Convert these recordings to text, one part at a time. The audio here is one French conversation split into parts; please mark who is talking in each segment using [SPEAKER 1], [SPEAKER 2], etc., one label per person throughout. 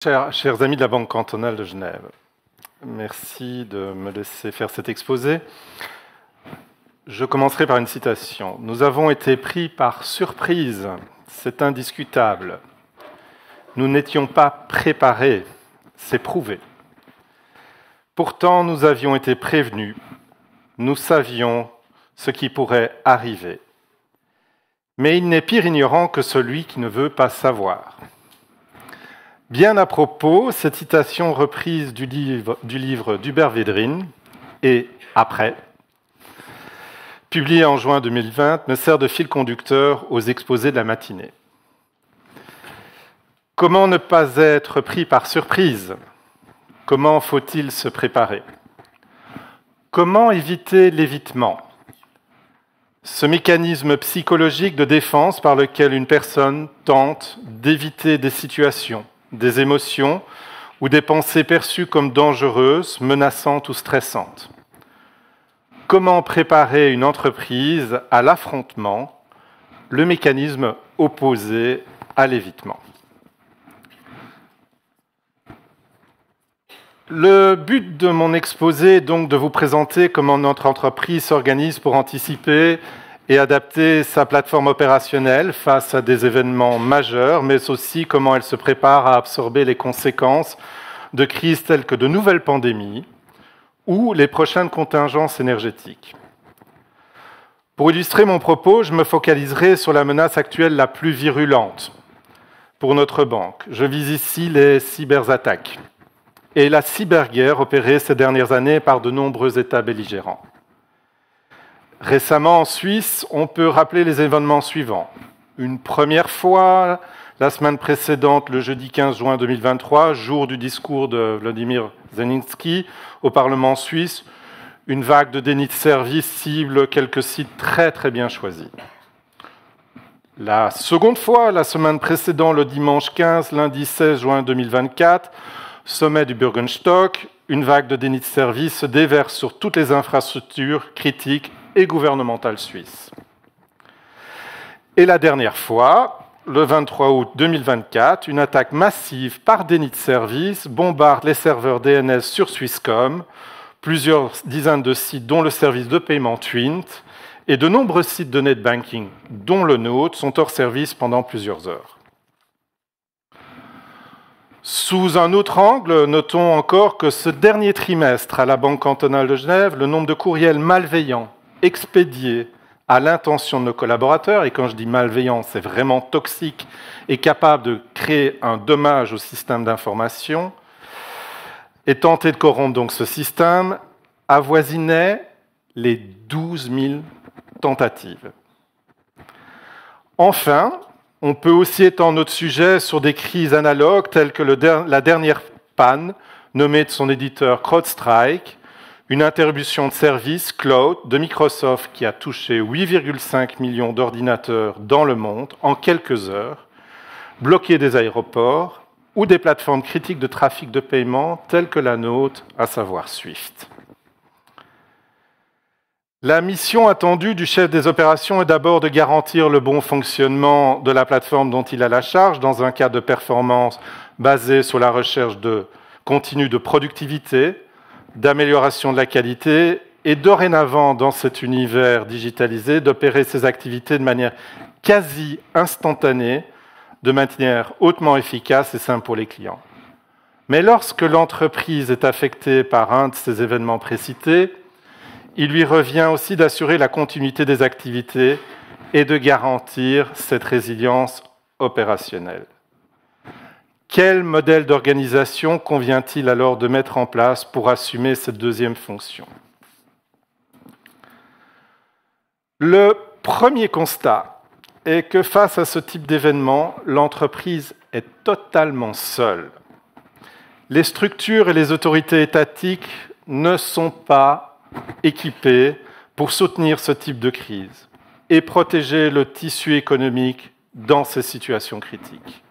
[SPEAKER 1] Chers amis de la Banque cantonale de Genève, merci de me laisser faire cet exposé. Je commencerai par une citation. « Nous avons été pris par surprise, c'est indiscutable. Nous n'étions pas préparés, c'est prouvé. Pourtant, nous avions été prévenus, nous savions ce qui pourrait arriver. Mais il n'est pire ignorant que celui qui ne veut pas savoir. » Bien à propos, cette citation reprise du livre d'Hubert Védrine et Après, publié en juin 2020, me sert de fil conducteur aux exposés de la matinée. Comment ne pas être pris par surprise? Comment faut-il se préparer? Comment éviter l'évitement? Ce mécanisme psychologique de défense par lequel une personne tente d'éviter des situations, des émotions ou des pensées perçues comme dangereuses, menaçantes ou stressantes. Comment préparer une entreprise à l'affrontement, le mécanisme opposé à l'évitement? Le but de mon exposé est donc de vous présenter comment notre entreprise s'organise pour anticiper et adapter sa plateforme opérationnelle face à des événements majeurs, mais aussi comment elle se prépare à absorber les conséquences de crises telles que de nouvelles pandémies ou les prochaines contingences énergétiques. Pour illustrer mon propos, je me focaliserai sur la menace actuelle la plus virulente pour notre banque. Je vise ici les cyberattaques et la cyberguerre opérée ces dernières années par de nombreux États belligérants. Récemment, en Suisse, on peut rappeler les événements suivants. Une première fois, la semaine précédente, le jeudi 15 juin 2023, jour du discours de Vladimir Zelensky au Parlement suisse, une vague de déni de service cible quelques sites très bien choisis. La seconde fois, la semaine précédente, le dimanche 15, lundi 16 juin 2024, sommet du Bürgenstock, une vague de déni de service se déverse sur toutes les infrastructures critiques et gouvernementale suisse. Et la dernière fois, le 23 août 2024, une attaque massive par déni de service bombarde les serveurs DNS sur Swisscom, plusieurs dizaines de sites dont le service de paiement Twint et de nombreux sites de net banking, dont le nôtre, sont hors service pendant plusieurs heures. Sous un autre angle, notons encore que ce dernier trimestre à la Banque cantonale de Genève, le nombre de courriels malveillants expédiés à l'intention de nos collaborateurs, et quand je dis malveillant, c'est vraiment toxique et capable de créer un dommage au système d'information, et tenter de corrompre donc ce système, avoisinait les 12 000 tentatives. Enfin, on peut aussi étendre notre sujet sur des crises analogues telles que la dernière panne nommée de son éditeur CrowdStrike, une interruption de service cloud de Microsoft qui a touché 8,5 millions d'ordinateurs dans le monde en quelques heures, bloqué des aéroports ou des plateformes critiques de trafic de paiement telles que la nôtre, à savoir Swift. La mission attendue du chef des opérations est d'abord de garantir le bon fonctionnement de la plateforme dont il a la charge dans un cadre de performance basé sur la recherche continue de productivité, d'amélioration de la qualité et dorénavant, dans cet univers digitalisé, d'opérer ces activités de manière quasi instantanée, de manière hautement efficace et simple pour les clients. Mais lorsque l'entreprise est affectée par un de ces événements précités, il lui revient aussi d'assurer la continuité des activités et de garantir cette résilience opérationnelle. Quel modèle d'organisation convient-il alors de mettre en place pour assumer cette deuxième fonction? Le premier constat est que face à ce type d'événement, l'entreprise est totalement seule. Les structures et les autorités étatiques ne sont pas équipées pour soutenir ce type de crise et protéger le tissu économique dans ces situations critiques.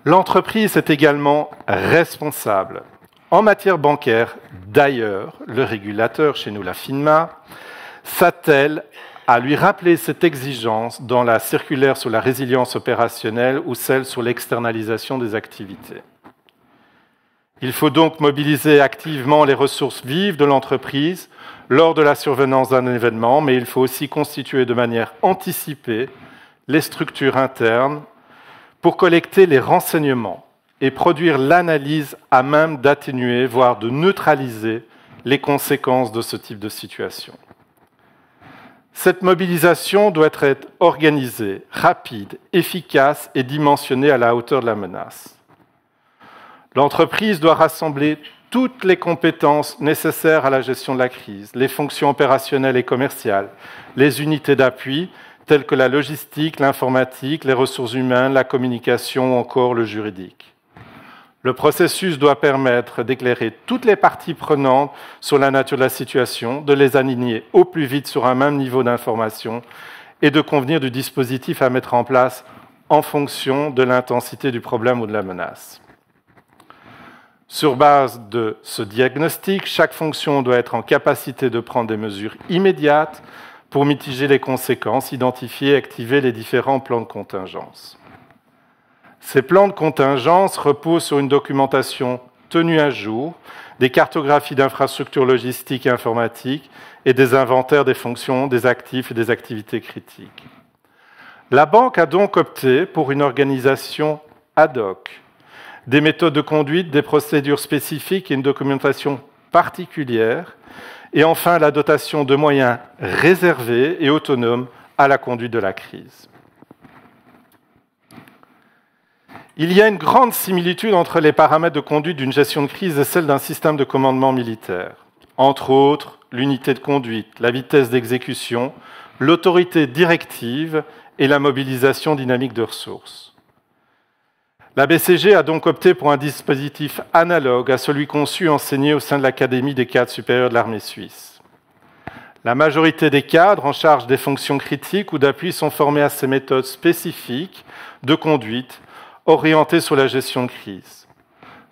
[SPEAKER 1] L'entreprise est également responsable. En matière bancaire, d'ailleurs, le régulateur, chez nous la FINMA, s'attelle à lui rappeler cette exigence dans la circulaire sur la résilience opérationnelle ou celle sur l'externalisation des activités. Il faut donc mobiliser activement les ressources vives de l'entreprise lors de la survenance d'un événement, mais il faut aussi constituer de manière anticipée les structures internes pour collecter les renseignements et produire l'analyse à même d'atténuer, voire de neutraliser les conséquences de ce type de situation. Cette mobilisation doit être organisée, rapide, efficace et dimensionnée à la hauteur de la menace. L'entreprise doit rassembler toutes les compétences nécessaires à la gestion de la crise, les fonctions opérationnelles et commerciales, les unités d'appui telles que la logistique, l'informatique, les ressources humaines, la communication ou encore le juridique. Le processus doit permettre d'éclairer toutes les parties prenantes sur la nature de la situation, de les aligner au plus vite sur un même niveau d'information et de convenir du dispositif à mettre en place en fonction de l'intensité du problème ou de la menace. Sur base de ce diagnostic, chaque fonction doit être en capacité de prendre des mesures immédiates pour mitiger les conséquences, identifier et activer les différents plans de contingence. Ces plans de contingence reposent sur une documentation tenue à jour, des cartographies d'infrastructures logistiques et informatiques et des inventaires des fonctions, des actifs et des activités critiques. La banque a donc opté pour une organisation ad hoc, des méthodes de conduite, des procédures spécifiques et une documentation particulière, et enfin la dotation de moyens réservés et autonomes à la conduite de la crise. Il y a une grande similitude entre les paramètres de conduite d'une gestion de crise et celle d'un système de commandement militaire. Entre autres, l'unité de conduite, la vitesse d'exécution, l'autorité directive et la mobilisation dynamique de ressources. La BCG a donc opté pour un dispositif analogue à celui conçu et enseigné au sein de l'Académie des cadres supérieurs de l'armée suisse. La majorité des cadres en charge des fonctions critiques ou d'appui sont formés à ces méthodes spécifiques de conduite orientées sur la gestion de crise.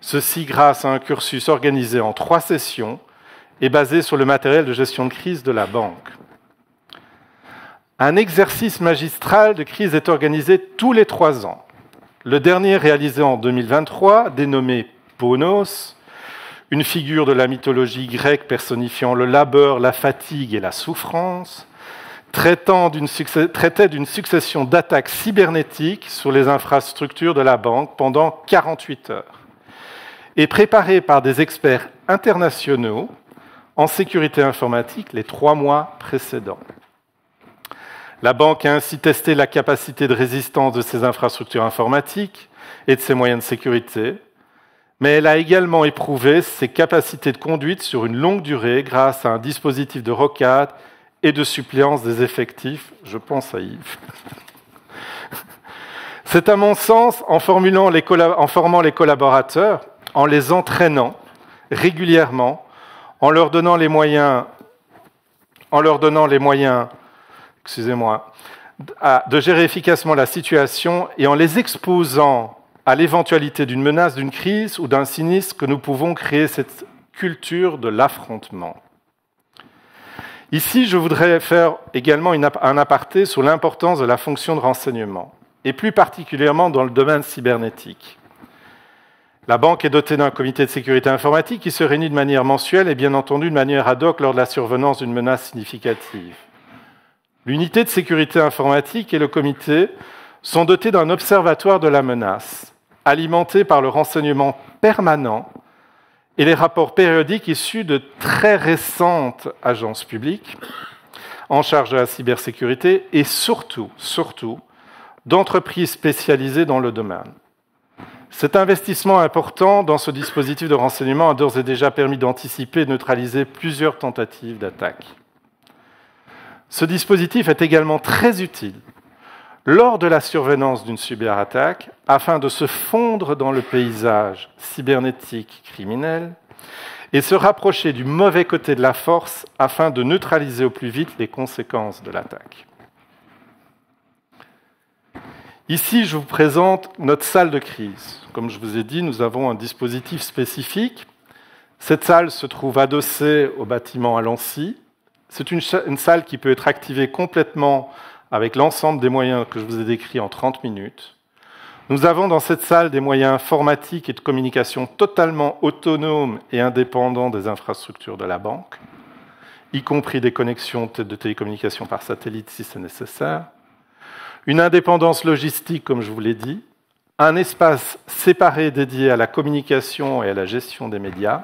[SPEAKER 1] Ceci grâce à un cursus organisé en 3 sessions et basé sur le matériel de gestion de crise de la banque. Un exercice magistral de crise est organisé tous les 3 ans. Le dernier réalisé en 2023, dénommé Ponos, une figure de la mythologie grecque personnifiant le labeur, la fatigue et la souffrance, traitait d'une succession d'attaques cybernétiques sur les infrastructures de la banque pendant 48 heures et préparé par des experts internationaux en sécurité informatique les 3 mois précédents. La banque a ainsi testé la capacité de résistance de ses infrastructures informatiques et de ses moyens de sécurité, mais elle a également éprouvé ses capacités de conduite sur une longue durée grâce à un dispositif de rocade et de suppléance des effectifs, je pense à Yves. C'est à mon sens en formant les collaborateurs, en les entraînant régulièrement, en leur donnant les moyens, de gérer efficacement la situation et en les exposant à l'éventualité d'une menace, d'une crise ou d'un sinistre que nous pouvons créer cette culture de l'affrontement. Ici, je voudrais faire également un aparté sur l'importance de la fonction de renseignement, et plus particulièrement dans le domaine cybernétique. La banque est dotée d'un comité de sécurité informatique qui se réunit de manière mensuelle et bien entendu de manière ad hoc lors de la survenance d'une menace significative. L'unité de sécurité informatique et le comité sont dotés d'un observatoire de la menace, alimenté par le renseignement permanent et les rapports périodiques issus de très récentes agences publiques en charge de la cybersécurité et surtout, d'entreprises spécialisées dans le domaine. Cet investissement important dans ce dispositif de renseignement a d'ores et déjà permis d'anticiper et de neutraliser plusieurs tentatives d'attaque. Ce dispositif est également très utile lors de la survenance d'une cyberattaque afin de se fondre dans le paysage cybernétique criminel et se rapprocher du mauvais côté de la force afin de neutraliser au plus vite les conséquences de l'attaque. Ici, je vous présente notre salle de crise. Comme je vous ai dit, nous avons un dispositif spécifique. Cette salle se trouve adossée au bâtiment à Lancy, C'est une salle qui peut être activée complètement avec l'ensemble des moyens que je vous ai décrits en 30 minutes. Nous avons dans cette salle des moyens informatiques et de communication totalement autonomes et indépendants des infrastructures de la banque, y compris des connexions de télécommunications par satellite si c'est nécessaire, une indépendance logistique, comme je vous l'ai dit, un espace séparé dédié à la communication et à la gestion des médias,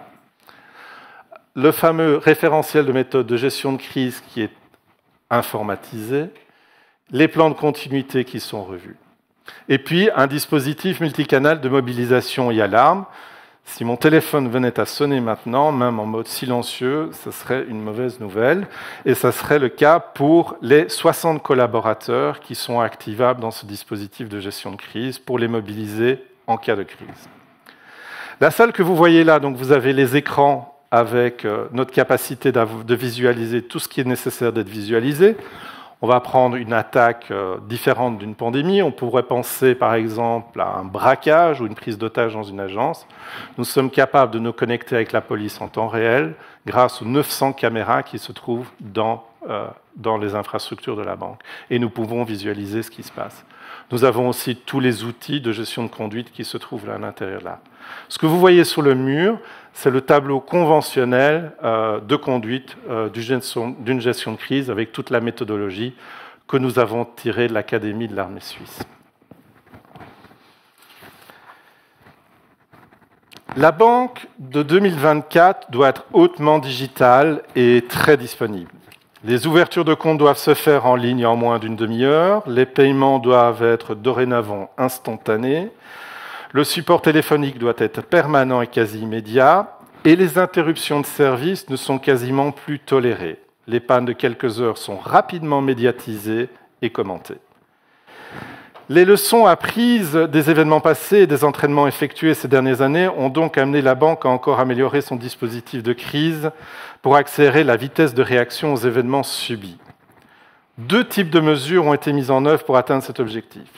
[SPEAKER 1] le fameux référentiel de méthode de gestion de crise qui est informatisé, les plans de continuité qui sont revus. Et puis, un dispositif multicanal de mobilisation et alarme. Si mon téléphone venait à sonner maintenant, même en mode silencieux, ce serait une mauvaise nouvelle. Et ça serait le cas pour les 60 collaborateurs qui sont activables dans ce dispositif de gestion de crise pour les mobiliser en cas de crise. La salle que vous voyez là, donc vous avez les écrans avec notre capacité de visualiser tout ce qui est nécessaire d'être visualisé. On va prendre une attaque différente d'une pandémie. On pourrait penser, par exemple, à un braquage ou une prise d'otage dans une agence. Nous sommes capables de nous connecter avec la police en temps réel grâce aux 900 caméras qui se trouvent dans les infrastructures de la banque. Et nous pouvons visualiser ce qui se passe. Nous avons aussi tous les outils de gestion de conduite qui se trouvent là à l'intérieur là. Ce que vous voyez sur le mur, c'est le tableau conventionnel de conduite d'une gestion de crise avec toute la méthodologie que nous avons tirée de l'Académie de l'armée suisse. La banque de 2024 doit être hautement digitale et très disponible. Les ouvertures de comptes doivent se faire en ligne en moins d'une demi-heure, les paiements doivent être dorénavant instantanés, le support téléphonique doit être permanent et quasi immédiat, et les interruptions de service ne sont quasiment plus tolérées. Les pannes de quelques heures sont rapidement médiatisées et commentées. Les leçons apprises des événements passés et des entraînements effectués ces dernières années ont donc amené la banque à encore améliorer son dispositif de crise pour accélérer la vitesse de réaction aux événements subis. 2 types de mesures ont été mises en œuvre pour atteindre cet objectif.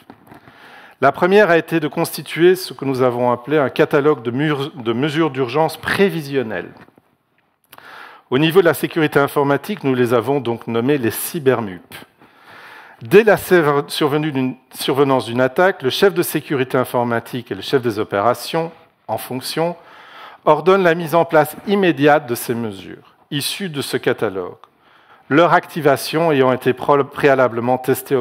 [SPEAKER 1] La première a été de constituer ce que nous avons appelé un catalogue de mesures d'urgence prévisionnelles. Au niveau de la sécurité informatique, nous les avons donc nommées les cyberMUP. Dès la survenance d'une attaque, le chef de sécurité informatique et le chef des opérations, en fonction, ordonnent la mise en place immédiate de ces mesures, issues de ce catalogue, leur activation ayant été préalablement testée.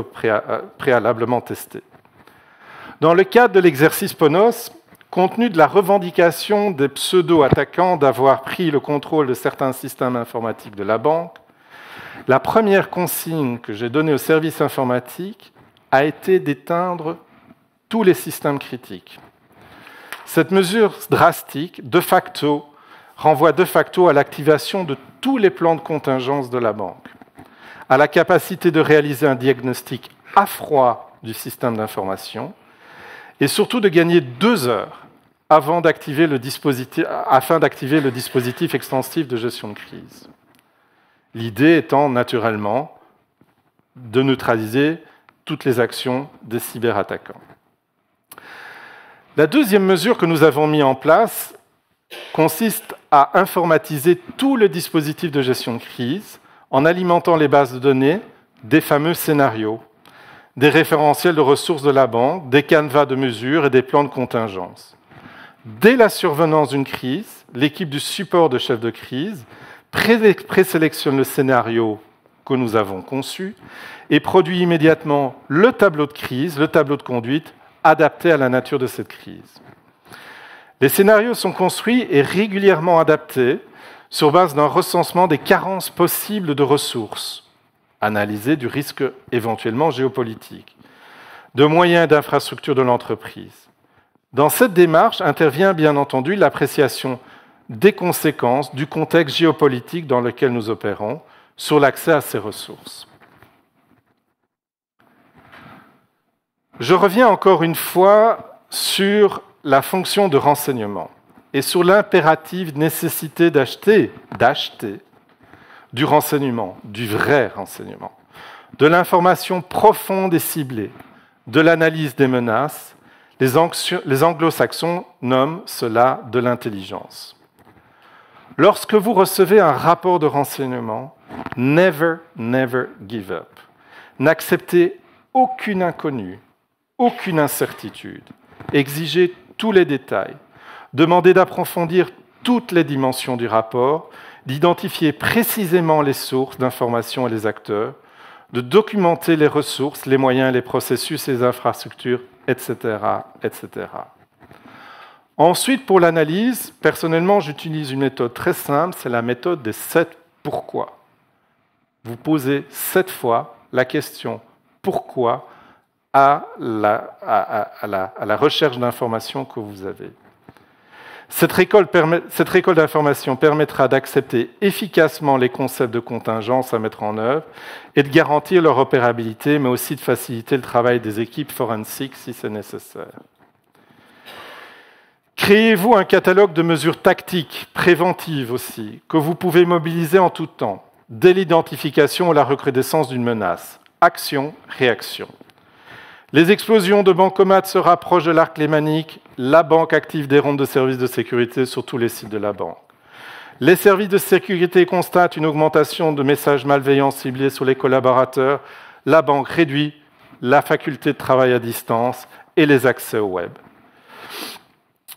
[SPEAKER 1] Dans le cadre de l'exercice PONOS, compte tenu de la revendication des pseudo-attaquants d'avoir pris le contrôle de certains systèmes informatiques de la banque, la première consigne que j'ai donnée au service informatique a été d'éteindre tous les systèmes critiques. Cette mesure drastique, renvoie de facto à l'activation de tous les plans de contingence de la banque, à la capacité de réaliser un diagnostic à froid du système d'information, et surtout de gagner 2 heures afin d'activer le dispositif extensif de gestion de crise. L'idée étant naturellement de neutraliser toutes les actions des cyberattaquants. La deuxième mesure que nous avons mise en place consiste à informatiser tout le dispositif de gestion de crise en alimentant les bases de données des fameux scénarios, des référentiels de ressources de la banque, des canevas de mesures et des plans de contingence. Dès la survenance d'une crise, l'équipe du support de chef de crise présélectionne le scénario que nous avons conçu et produit immédiatement le tableau de crise, le tableau de conduite adapté à la nature de cette crise. Les scénarios sont construits et régulièrement adaptés sur base d'un recensement des carences possibles de ressources, analysées du risque éventuellement géopolitique, de moyens et d'infrastructures de l'entreprise. Dans cette démarche intervient bien entendu l'appréciation des conséquences du contexte géopolitique dans lequel nous opérons sur l'accès à ces ressources. Je reviens encore une fois sur la fonction de renseignement et sur l'impérative nécessité d'acheter du renseignement, du vrai renseignement, de l'information profonde et ciblée, de l'analyse des menaces. Les anglo-saxons nomment cela de l'intelligence. Lorsque vous recevez un rapport de renseignement, never, never give up. N'acceptez aucune inconnue, aucune incertitude. Exigez tous les détails. Demandez d'approfondir toutes les dimensions du rapport, d'identifier précisément les sources d'informations et les acteurs, de documenter les ressources, les moyens, les processus, les infrastructures, etc., etc. Ensuite, pour l'analyse, personnellement, j'utilise une méthode très simple, c'est la méthode des 7 pourquoi. Vous posez 7 fois la question pourquoi à la recherche d'informations que vous avez. Cette récolte d'informations permettra d'accepter efficacement les concepts de contingence à mettre en œuvre et de garantir leur opérabilité, mais aussi de faciliter le travail des équipes forensiques si c'est nécessaire. Créez-vous un catalogue de mesures tactiques, préventives aussi, que vous pouvez mobiliser en tout temps, dès l'identification ou la recrudescence d'une menace. Action, réaction. Les explosions de bancomates se rapprochent de l'arc lémanique. La banque active des rondes de services de sécurité sur tous les sites de la banque. Les services de sécurité constatent une augmentation de messages malveillants ciblés sur les collaborateurs. La banque réduit la faculté de travail à distance et les accès au web.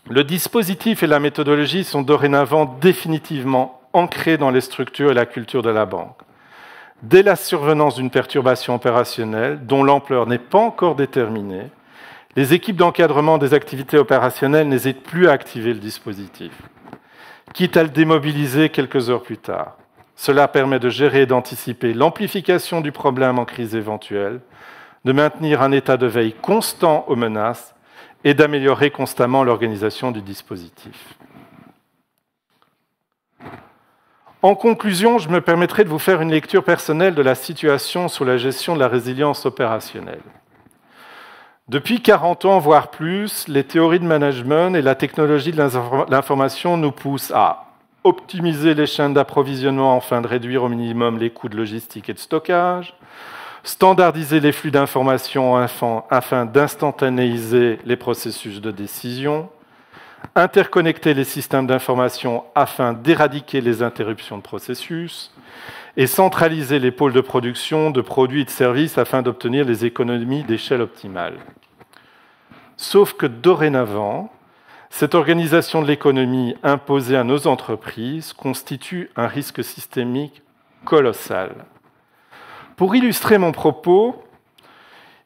[SPEAKER 1] Le dispositif et la méthodologie sont dorénavant définitivement ancrés dans les structures et la culture de la banque. Dès la survenance d'une perturbation opérationnelle, dont l'ampleur n'est pas encore déterminée, les équipes d'encadrement des activités opérationnelles n'hésitent plus à activer le dispositif, quitte à le démobiliser quelques heures plus tard. Cela permet de gérer et d'anticiper l'amplification du problème en crise éventuelle, de maintenir un état de veille constant aux menaces et d'améliorer constamment l'organisation du dispositif. En conclusion, je me permettrai de vous faire une lecture personnelle de la situation sur la gestion de la résilience opérationnelle. Depuis 40 ans, voire plus, les théories de management et la technologie de l'information nous poussent à optimiser les chaînes d'approvisionnement afin de réduire au minimum les coûts de logistique et de stockage, standardiser les flux d'informations afin d'instantanéiser les processus de décision, interconnecter les systèmes d'information afin d'éradiquer les interruptions de processus et centraliser les pôles de production de produits et de services afin d'obtenir les économies d'échelle optimales. Sauf que dorénavant, cette organisation de l'économie imposée à nos entreprises constitue un risque systémique colossal. Pour illustrer mon propos,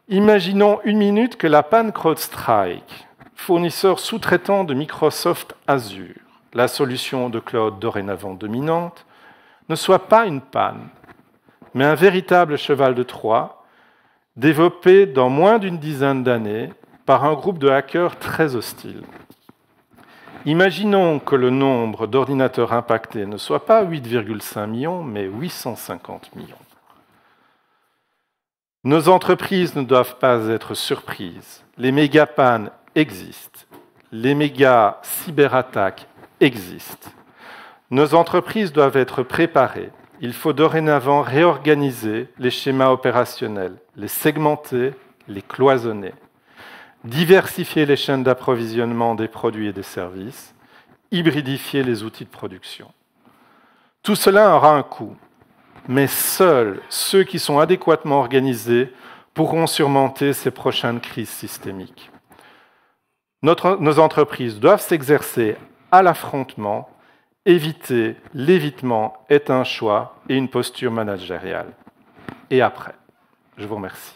[SPEAKER 1] imaginons une minute que la panne CrowdStrike, fournisseur sous-traitant de Microsoft Azure, la solution de cloud dorénavant dominante, ne soit pas une panne, mais un véritable cheval de Troie, développé dans moins d'une dizaine d'années par un groupe de hackers très hostiles. Imaginons que le nombre d'ordinateurs impactés ne soit pas 8,5 millions, mais 850 millions. Nos entreprises ne doivent pas être surprises. Les méga-pannes existent. Les méga-cyberattaques existent. Nos entreprises doivent être préparées. Il faut dorénavant réorganiser les schémas opérationnels, les segmenter, les cloisonner, diversifier les chaînes d'approvisionnement des produits et des services, hybridifier les outils de production. Tout cela aura un coût, mais seuls ceux qui sont adéquatement organisés pourront surmonter ces prochaines crises systémiques. Nos entreprises doivent s'exercer à l'affrontement. Éviter l'évitement est un choix et une posture managériale. Et après, je vous remercie.